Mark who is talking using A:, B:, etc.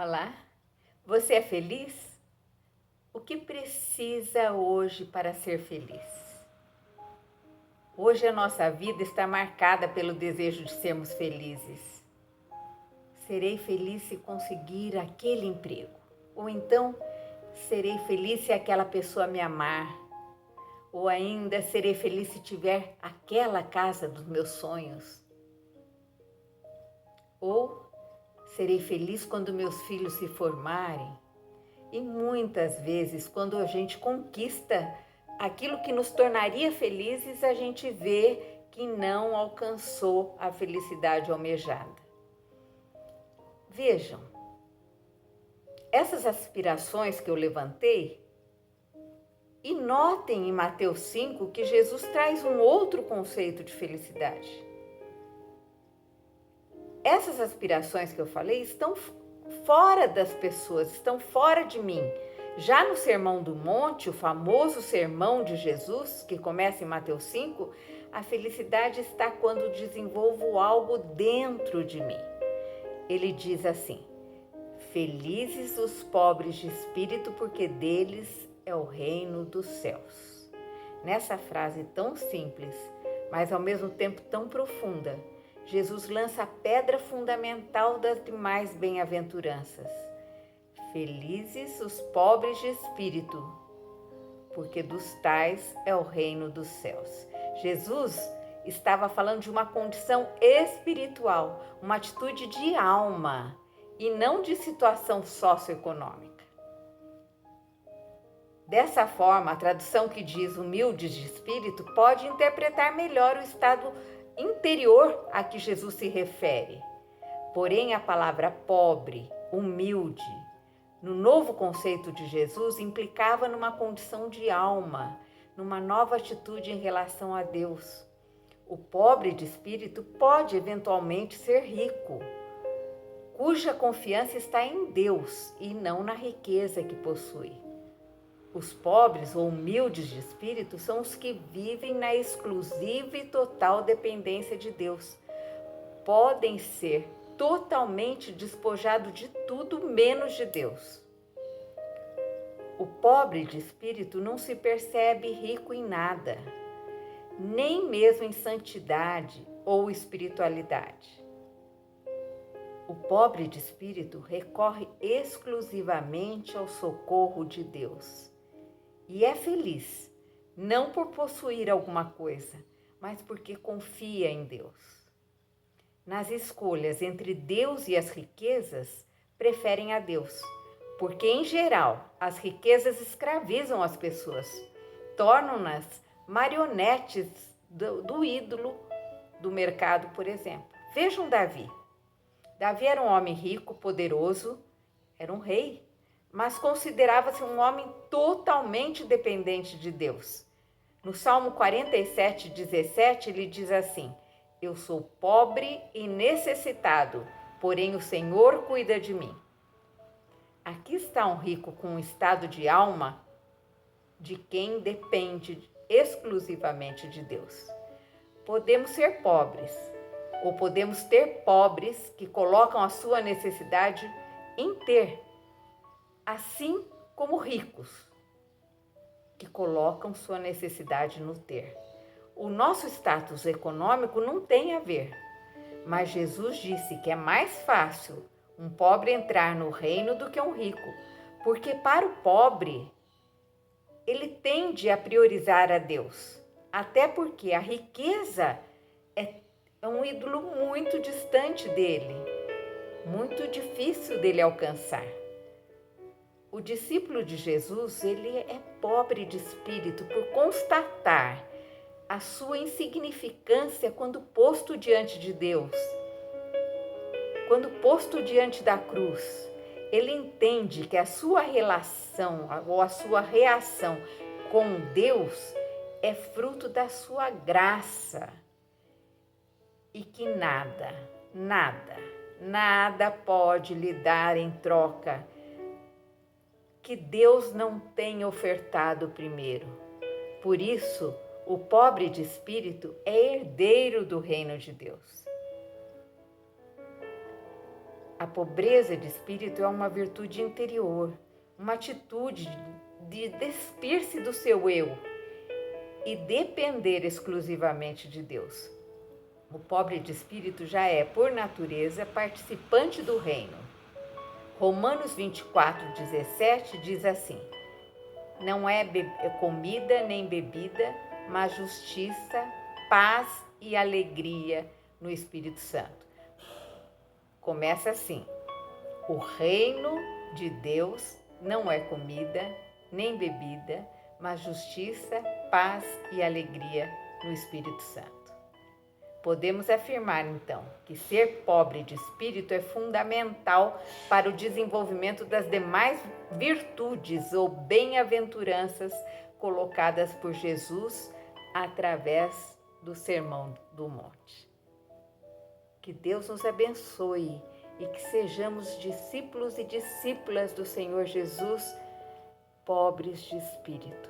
A: Olá, você é feliz? O que precisa hoje para ser feliz? Hoje a nossa vida está marcada pelo desejo de sermos felizes. Serei feliz se conseguir aquele emprego. Ou então, serei feliz se aquela pessoa me amar. Ou ainda, serei feliz se tiver aquela casa dos meus sonhos. Ou, serei feliz quando meus filhos se formarem. E muitas vezes, quando a gente conquista aquilo que nos tornaria felizes, a gente vê que não alcançou a felicidade almejada. Vejam, essas aspirações que eu levantei, e notem em Mateus 5 que Jesus traz um outro conceito de felicidade. Essas aspirações que eu falei estão fora das pessoas, estão fora de mim. Já no Sermão do Monte, o famoso sermão de Jesus, que começa em Mateus 5, a felicidade está quando desenvolvo algo dentro de mim. Ele diz assim: felizes os pobres de espírito, porque deles é o reino dos céus. Nessa frase tão simples, mas ao mesmo tempo tão profunda, Jesus lança a pedra fundamental das demais bem-aventuranças. Felizes os pobres de espírito, porque dos tais é o reino dos céus. Jesus estava falando de uma condição espiritual, uma atitude de alma e não de situação socioeconômica. Dessa forma, a tradução que diz humildes de espírito pode interpretar melhor o estado interior a que Jesus se refere. Porém, a palavra pobre, humilde, no novo conceito de Jesus, implicava numa condição de alma, numa nova atitude em relação a Deus. O pobre de espírito pode eventualmente ser rico, cuja confiança está em Deus e não na riqueza que possui. Os pobres ou humildes de espírito são os que vivem na exclusiva e total dependência de Deus. Podem ser totalmente despojados de tudo menos de Deus. O pobre de espírito não se percebe rico em nada, nem mesmo em santidade ou espiritualidade. O pobre de espírito recorre exclusivamente ao socorro de Deus. E é feliz, não por possuir alguma coisa, mas porque confia em Deus. Nas escolhas entre Deus e as riquezas, preferem a Deus, porque, em geral, as riquezas escravizam as pessoas, tornam-nas marionetes do ídolo do mercado, por exemplo. Vejam Davi. Davi era um homem rico, poderoso, era um rei, mas considerava-se um homem totalmente dependente de Deus. No Salmo 47:17, ele diz assim: eu sou pobre e necessitado, porém o Senhor cuida de mim. Aqui está um rico com um estado de alma de quem depende exclusivamente de Deus. Podemos ser pobres, ou podemos ter pobres que colocam a sua necessidade em ter, assim como ricos, que colocam sua necessidade no ter. O nosso status econômico não tem a ver, mas Jesus disse que é mais fácil um pobre entrar no reino do que um rico, porque para o pobre, ele tende a priorizar a Deus, até porque a riqueza é um ídolo muito distante dele, muito difícil dele alcançar. O discípulo de Jesus, ele é pobre de espírito por constatar a sua insignificância quando posto diante de Deus, quando posto diante da cruz. Ele entende que a sua relação ou a sua reação com Deus é fruto da sua graça e que nada pode lhe dar em troca que Deus não tenha ofertado primeiro. Por isso, o pobre de espírito é herdeiro do reino de Deus. A pobreza de espírito é uma virtude interior, uma atitude de despir-se do seu eu e depender exclusivamente de Deus. O pobre de espírito já é, por natureza, participante do reino. Romanos 24:17 diz assim: não é comida nem bebida, mas justiça, paz e alegria no Espírito Santo. Começa assim: o reino de Deus não é comida nem bebida, mas justiça, paz e alegria no Espírito Santo. Podemos afirmar, então, que ser pobre de espírito é fundamental para o desenvolvimento das demais virtudes ou bem-aventuranças colocadas por Jesus através do Sermão do Monte. Que Deus nos abençoe e que sejamos discípulos e discípulas do Senhor Jesus, pobres de espírito.